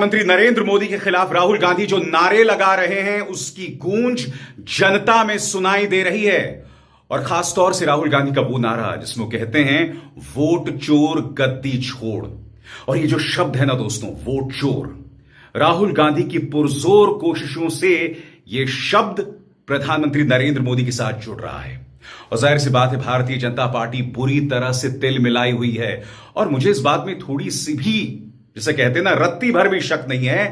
प्रधानमंत्री नरेंद्र मोदी के खिलाफ राहुल गांधी जो नारे लगा रहे हैं उसकी गूंज जनता में सुनाई दे रही है। और खासतौर से राहुल गांधी का वो नारा जिसमें कहते हैं वोट चोर गद्दी छोड़। और ये जो शब्द है ना दोस्तों, वोट चोर, राहुल गांधी की पुरजोर कोशिशों से ये शब्द प्रधानमंत्री नरेंद्र मोदी के साथ जुड़ रहा है। और जाहिर सी बात है, भारतीय जनता पार्टी बुरी तरह से तिल मिलाई हुई है। और मुझे इस बात में थोड़ी सी भी, जिसे कहते हैं ना, रत्ती भर भी शक नहीं है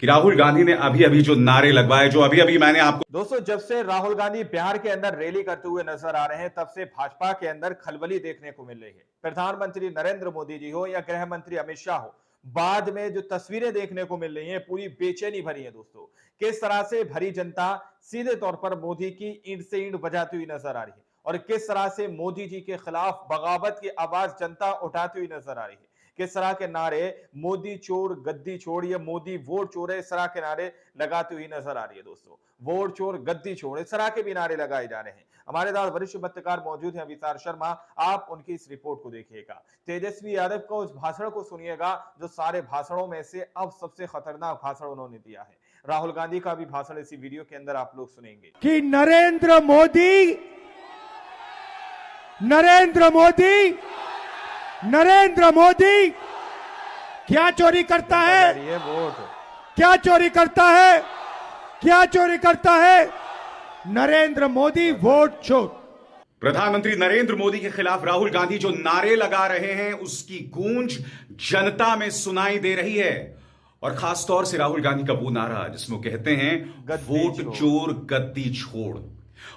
कि राहुल गांधी ने अभी अभी जो नारे लगवाए, जो अभी अभी मैंने आपको दोस्तों, जब से राहुल गांधी बिहार के अंदर रैली करते हुए नजर आ रहे हैं, तब से भाजपा के अंदर खलबली देखने को मिल रही है। प्रधानमंत्री नरेंद्र मोदी जी हो या गृह मंत्री अमित शाह हो, बाद में जो तस्वीरें देखने को मिल रही हैं पूरी बेचैनी भरी है। दोस्तों, किस तरह से भरी जनता सीधे तौर पर मोदी की ईंट से ईंट बजाती हुई नजर आ रही है और किस तरह से मोदी जी के खिलाफ बगावत की आवाज जनता उठाती हुई नजर आ रही है। किस तरह के नारे, मोदी चोर गद्दी छोड़, या मोदी वोट चोर है, इस तरह के नारे लगाती हुई नजर आ रही है। दोस्तों, वोट चोर गद्दी छोड़, इस तरह के भी नारे लगाए जा रहे हैं। हमारे साथ वरिष्ठ पत्रकार मौजूद हैं, अवितार शर्मा। आप उनकी इस रिपोर्ट को देखिएगा, तेजस्वी यादव को उस भाषण को सुनिएगा जो सारे भाषणों में से अब सबसे खतरनाक भाषण उन्होंने दिया है। राहुल गांधी का भी भाषण इसी वीडियो के अंदर आप लोग सुनेंगे कि नरेंद्र मोदी क्या चोरी करता है, क्या चोरी करता है, क्या चोरी करता है। नरेंद्र मोदी वोट चोर। प्रधानमंत्री नरेंद्र मोदी के खिलाफ राहुल गांधी जो नारे लगा रहे हैं उसकी गूंज जनता में सुनाई दे रही है। और खासतौर से राहुल गांधी का वो नारा जिसमें कहते हैं वोट चोर गद्दी छोड़।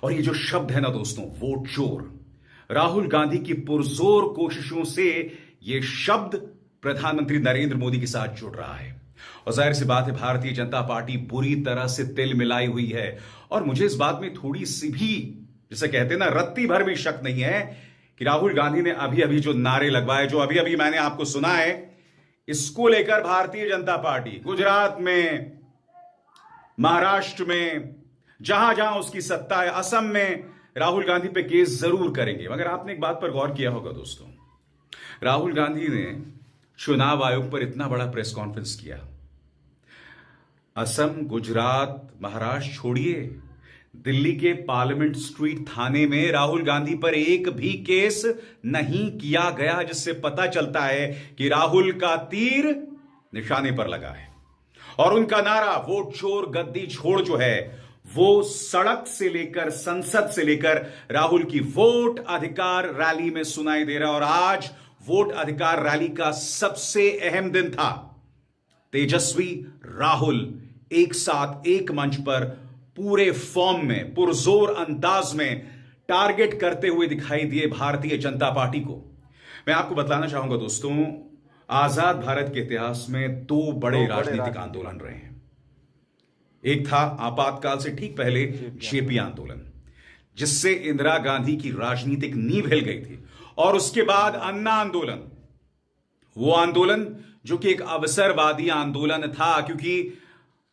और ये जो शब्द है ना दोस्तों, वोट चोर, राहुल गांधी की पुरजोर कोशिशों से ये शब्द प्रधानमंत्री नरेंद्र मोदी के साथ जुड़ रहा है। और जाहिर सी बात है, भारतीय जनता पार्टी बुरी तरह से तिल मिलाई हुई है। और मुझे इस बात में थोड़ी सी भी, जिसे कहते हैं ना, रत्ती भर भी शक नहीं है कि राहुल गांधी ने अभी अभी जो नारे लगवाए, जो अभी अभी मैंने आपको सुना है, इसको लेकर भारतीय जनता पार्टी गुजरात में, महाराष्ट्र में, जहां जहां उसकी सत्ता है, असम में, राहुल गांधी पे केस जरूर करेंगे। मगर आपने एक बात पर गौर किया होगा दोस्तों, राहुल गांधी ने चुनाव आयोग पर इतना बड़ा प्रेस कॉन्फ्रेंस किया। असम, गुजरात, महाराष्ट्र छोड़िए, दिल्ली के पार्लियामेंट स्ट्रीट थाने में राहुल गांधी पर एक भी केस नहीं किया गया, जिससे पता चलता है कि राहुल का तीर निशाने पर लगा है। और उनका नारा वोट चोर गद्दी छोड़ जो है, वो सड़क से लेकर, संसद से लेकर राहुल की वोट अधिकार रैली में सुनाई दे रहा है। और आज वोट अधिकार रैली का सबसे अहम दिन था। तेजस्वी, राहुल एक साथ एक मंच पर पूरे फॉर्म में, पुरजोर अंदाज में टारगेट करते हुए दिखाई दिए भारतीय जनता पार्टी को। मैं आपको बतलाना चाहूंगा दोस्तों, आजाद भारत के इतिहास में दो बड़े राजनीतिक आंदोलन रहे हैं। एक था आपातकाल से ठीक पहले जेपी आंदोलन, जिससे इंदिरा गांधी की राजनीतिक नींव हिल गई थी। और उसके बाद अन्ना आंदोलन, वो आंदोलन जो कि एक अवसरवादी आंदोलन था, क्योंकि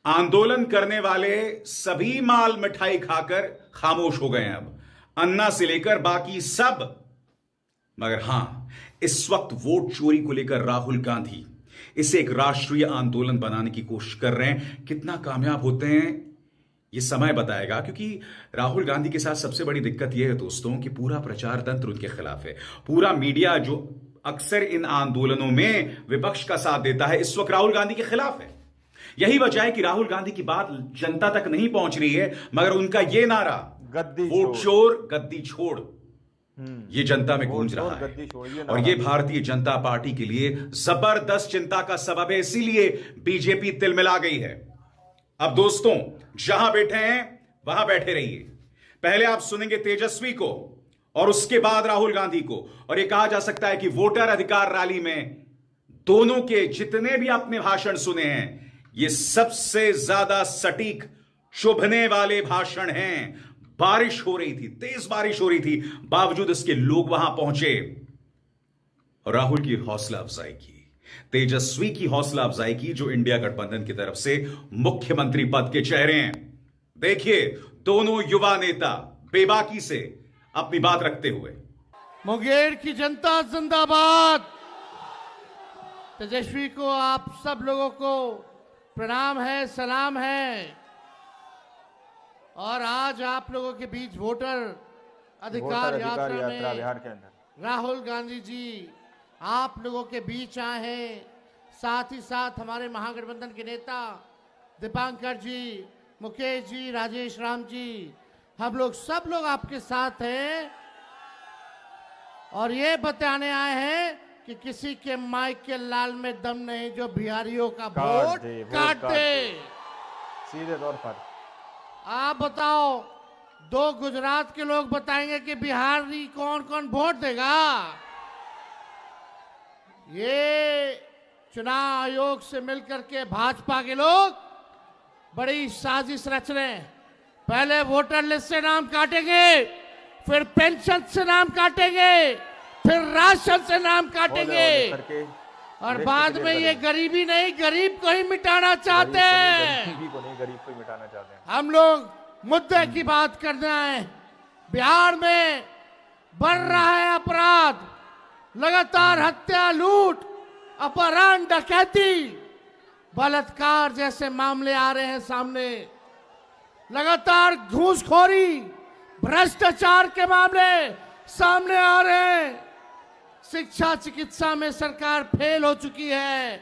आंदोलन करने वाले सभी माल मिठाई खाकर खामोश हो गए हैं अब, अन्ना से लेकर बाकी सब। मगर हां, इस वक्त वोट चोरी को लेकर राहुल गांधी इसे एक राष्ट्रीय आंदोलन बनाने की कोशिश कर रहे हैं। कितना कामयाब होते हैं ये समय बताएगा, क्योंकि राहुल गांधी के साथ सबसे बड़ी दिक्कत यह है दोस्तों कि पूरा प्रचार तंत्र उनके खिलाफ है। पूरा मीडिया जो अक्सर इन आंदोलनों में विपक्ष का साथ देता है, इस वक्त राहुल गांधी के खिलाफ है। यही वजह है कि राहुल गांधी की बात जनता तक नहीं पहुंच रही है, मगर उनका यह नारा वोट चोर गद्दी छोड़ ये जनता में गूंज रहा है। और ये भारतीय जनता पार्टी के लिए जबरदस्त चिंता का सबब है। इसीलिए बीजेपी तिलमिला गई है। अब दोस्तों, जहां बैठे हैं वहां बैठे रहिए। पहले आप सुनेंगे तेजस्वी को और उसके बाद राहुल गांधी को। और यह कहा जा सकता है कि वोटर अधिकार रैली में दोनों के जितने भी आपने भाषण सुने हैं, ये सबसे ज्यादा सटीक, चुभने वाले भाषण हैं। बारिश हो रही थी, तेज बारिश हो रही थी, बावजूद इसके लोग वहां पहुंचे और राहुल की हौसला अफजाई की, तेजस्वी की हौसला अफजाई की, जो इंडिया गठबंधन की तरफ से मुख्यमंत्री पद के चेहरे हैं। देखिए, दोनों युवा नेता बेबाकी से अपनी बात रखते हुए। मुंगेर की जनता जिंदाबाद। तेजस्वी को, आप सब लोगों को प्रणाम है, सलाम है। और आज आप लोगों के बीच वोटर अधिकार यात्रा में बिहार के अंदर राहुल गांधी जी आप लोगों के बीच आए हैं। साथ ही साथ हमारे महागठबंधन के नेता दीपांकर जी, मुकेश जी, राजेश राम जी, हम लोग सब लोग आपके साथ हैं और ये बताने आए हैं कि किसी के माइक के लाल में दम नहीं जो बिहारियों का वोट काट दे। सीधे तौर पर आप बताओ, 2 गुजरात के लोग बताएंगे कि बिहारी कौन कौन वोट देगा। ये चुनाव आयोग से मिलकर के भाजपा के लोग बड़ी साजिश रच रहे हैं। पहले वोटर लिस्ट से नाम काटेंगे, फिर पेंशन से नाम काटेंगे, फिर राशन से नाम काटेंगे और बाद में ये गरीबी नहीं, गरीब को ही मिटाना चाहते हैं। गरीब को ही मिटाना चाहते हैं। हम लोग मुद्दे की बात करने आए। बिहार में बढ़ रहा है अपराध, लगातार हत्या, लूट, अपहरण, डकैती, बलात्कार जैसे मामले आ रहे हैं सामने। लगातार घूसखोरी, भ्रष्टाचार के मामले सामने आ रहे हैं। शिक्षा चिकित्सा में सरकार फेल हो चुकी है,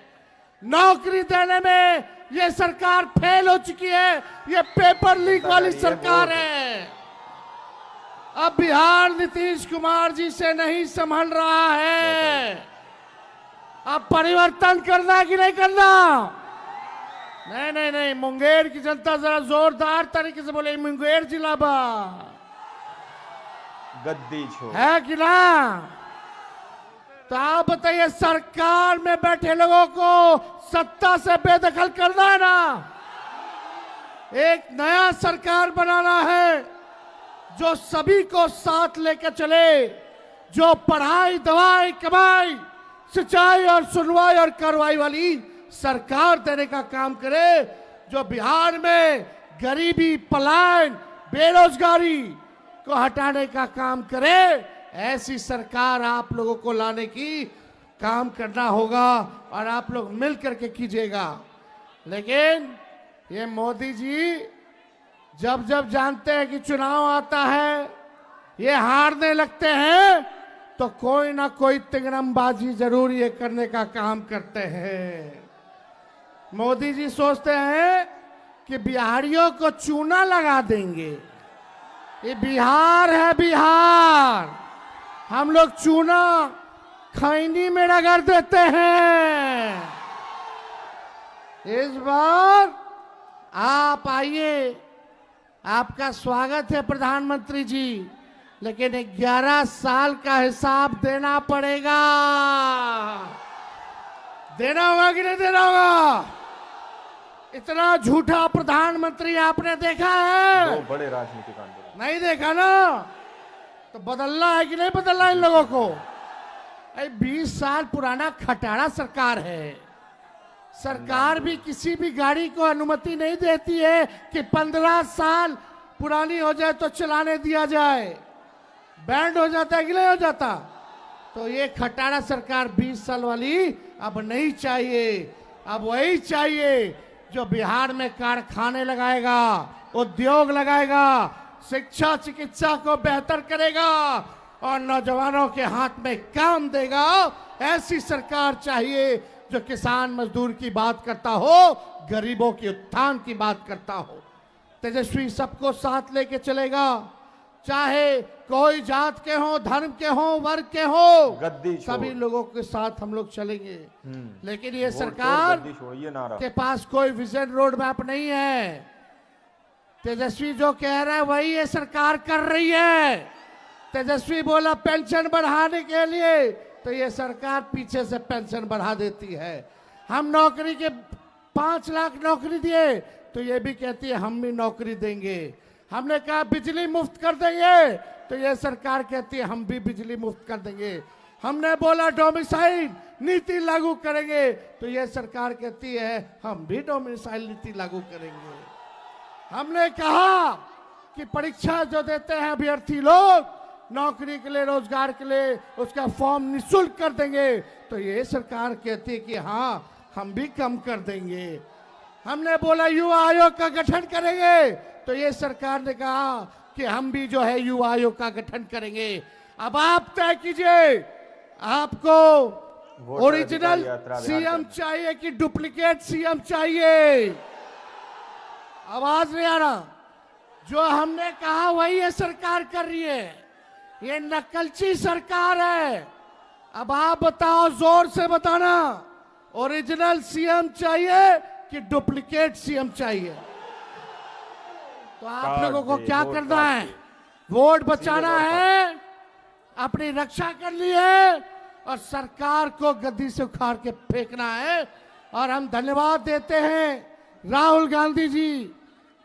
नौकरी देने में ये सरकार फेल हो चुकी है। ये पेपर लीक वाली सरकार है। अब बिहार नीतीश कुमार जी से नहीं संभल रहा है। अब परिवर्तन करना कि नहीं करना? नहीं नहीं नहीं, मुंगेर की जनता जरा जोरदार तरीके से बोले, मुंगेर जिला बा गद्दी छोड़ है कि ना? तो आप बताइए, सरकार में बैठे लोगों को सत्ता से बेदखल करना है ना? एक नया सरकार बनाना है जो सभी को साथ लेकर चले, जो पढ़ाई, दवाई, कमाई, सिंचाई और सुनवाई और कार्रवाई वाली सरकार देने का काम करे, जो बिहार में गरीबी, पलायन, बेरोजगारी को हटाने का काम करे। ऐसी सरकार आप लोगों को लाने की काम करना होगा और आप लोग मिल करके कीजिएगा। लेकिन ये मोदी जी जब जब जानते हैं कि चुनाव आता है, ये हारने लगते हैं, तो कोई ना कोई तिंगरमबाजी जरूर ये करने का काम करते हैं। मोदी जी सोचते हैं कि बिहारियों को चूना लगा देंगे। ये बिहार है, बिहार। हम लोग चूना खैनी में रगड़ देते हैं। इस बार आप आइए, आपका स्वागत है प्रधानमंत्री जी, लेकिन 11 साल का हिसाब देना पड़ेगा। देना होगा कि नहीं देना होगा? इतना झूठा प्रधानमंत्री आपने देखा है? 2 बड़े राजनीतिक आंदोलन नहीं देखा ना? तो बदलना है कि नहीं बदलना इन लोगों को? 20 साल पुराना खटारा सरकार है। सरकार भी किसी भी गाड़ी को अनुमति नहीं देती है कि 15 साल पुरानी हो जाए तो चलाने दिया जाए। बैंड हो जाता है कि नहीं हो जाता? तो ये खटारा सरकार 20 साल वाली अब नहीं चाहिए। अब वही चाहिए जो बिहार में कारखाने लगाएगा, उद्योग लगाएगा, शिक्षा चिकित्सा को बेहतर करेगा और नौजवानों के हाथ में काम देगा। ऐसी सरकार चाहिए जो किसान मजदूर की बात करता हो, गरीबों के उत्थान की बात करता हो। तेजस्वी सबको साथ लेके चलेगा, चाहे कोई जात के हो, धर्म के हो, वर्ग के हो, गद्दी सभी लोगों के साथ हम लोग चलेंगे। लेकिन ये सरकार के पास कोई विजन रोड मैप नहीं है। तेजस्वी जो कह रहा है वही ये सरकार कर रही है। तेजस्वी बोला पेंशन बढ़ाने के लिए, तो ये सरकार पीछे से पेंशन बढ़ा देती है। हम नौकरी के 5 लाख नौकरी दिए, तो ये भी कहती है हम भी नौकरी देंगे। हमने कहा बिजली मुफ्त कर देंगे, तो ये सरकार कहती है हम भी बिजली मुफ्त कर देंगे। हमने बोला डोमिसाइल नीति लागू करेंगे, तो ये सरकार कहती है हम भी डोमिसाइल नीति लागू करेंगे। हमने कहा कि परीक्षा जो देते हैं अभ्यर्थी लोग नौकरी के लिए, रोजगार के लिए, उसका फॉर्म निःशुल्क कर देंगे, तो ये सरकार कहती है कि हाँ हम भी कम कर देंगे। हमने बोला युवा आयोग का गठन करेंगे, तो ये सरकार ने कहा कि हम भी जो है युवा आयोग का गठन करेंगे। अब आप तय कीजिए, आपको ओरिजिनल सीएम चाहिए कि डुप्लीकेट सीएम चाहिए? आवाज नहीं आ रहा। जो हमने कहा वही ये सरकार कर रही है, ये नकलची सरकार है। अब आप बताओ, जोर से बताना, ओरिजिनल सीएम चाहिए कि डुप्लीकेट सीएम चाहिए? तो आप लोगों को क्या करना है? वोट बचाना है, अपनी रक्षा करनी है और सरकार को गद्दी से उखाड़ के फेंकना है। और हम धन्यवाद देते हैं राहुल गांधी जी,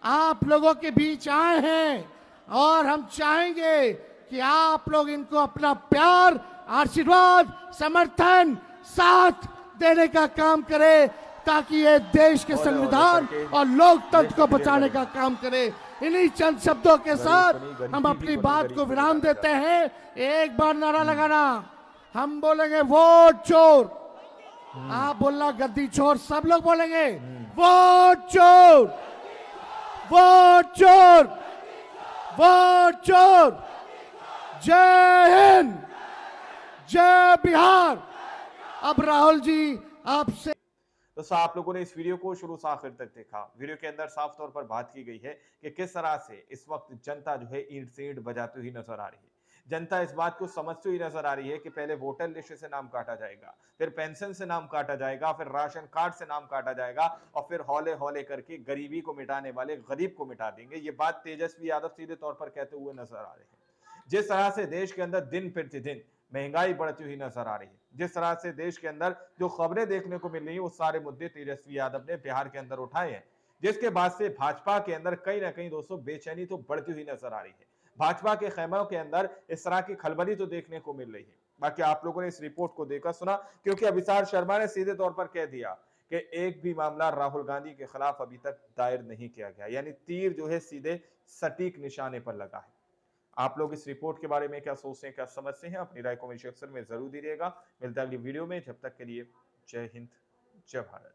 आप लोगों के बीच आए हैं और हम चाहेंगे कि आप लोग इनको अपना प्यार, आशीर्वाद, समर्थन, साथ देने का काम करें, ताकि ये देश के संविधान और लोकतंत्र को बचाने का काम करे। इन्हीं चंद शब्दों के साथ हम अपनी बात को विराम देते हैं। एक बार नारा लगाना, हम बोलेंगे वोट चोर, आप बोलना गद्दी चोर, सब लोग बोलेंगे वोट चोर, वोट चोर, वोट चोर। जय हिंद, जय बिहार। अब राहुल जी आपसे दोस्तों, आप लोगों ने इस वीडियो को शुरू से आखिर तक देखा। वीडियो के अंदर साफ तौर पर बात की गई है कि किस तरह से इस वक्त जनता जो है ईंट से ईंट बजाती हुई नजर आ रही है। जनता इस बात को समझती हुई नजर आ रही है कि पहले वोटर लिस्ट से नाम काटा जाएगा, फिर पेंशन से नाम काटा जाएगा, फिर राशन कार्ड से नाम काटा जाएगा और फिर हौले हौले करके गरीबी को मिटाने वाले गरीब को मिटा देंगे। ये बात तेजस्वी यादव सीधे तौर पर कहते हुए नजर आ रहे हैं। जिस तरह से देश के अंदर दिन प्रतिदिन महंगाई बढ़ती हुई नजर आ रही है, जिस तरह से देश के अंदर जो खबरें देखने को मिल रही है, वो सारे मुद्दे तेजस्वी यादव ने बिहार के अंदर उठाए हैं, जिसके बाद से भाजपा के अंदर कहीं ना कहीं दोस्तों बेचैनी तो बढ़ती हुई नजर आ रही है। भाजपा के खेमों के अंदर इस तरह की खलबली तो देखने को मिल रही है। बाकी आप लोगों ने इस रिपोर्ट को देखा सुना, क्योंकि अभिसार शर्मा ने सीधे तौर पर कह दिया कि एक भी मामला राहुल गांधी के खिलाफ अभी तक दायर नहीं किया गया, यानी तीर जो है सीधे सटीक निशाने पर लगा है। आप लोग इस रिपोर्ट के बारे में क्या सोचते हैं, क्या समझते हैं? अपनी राय कमेंट सेक्शन में जरूर दीजिएगा। मिलता है अगली वीडियो में, जब तक के लिए जय हिंद, जय भारत।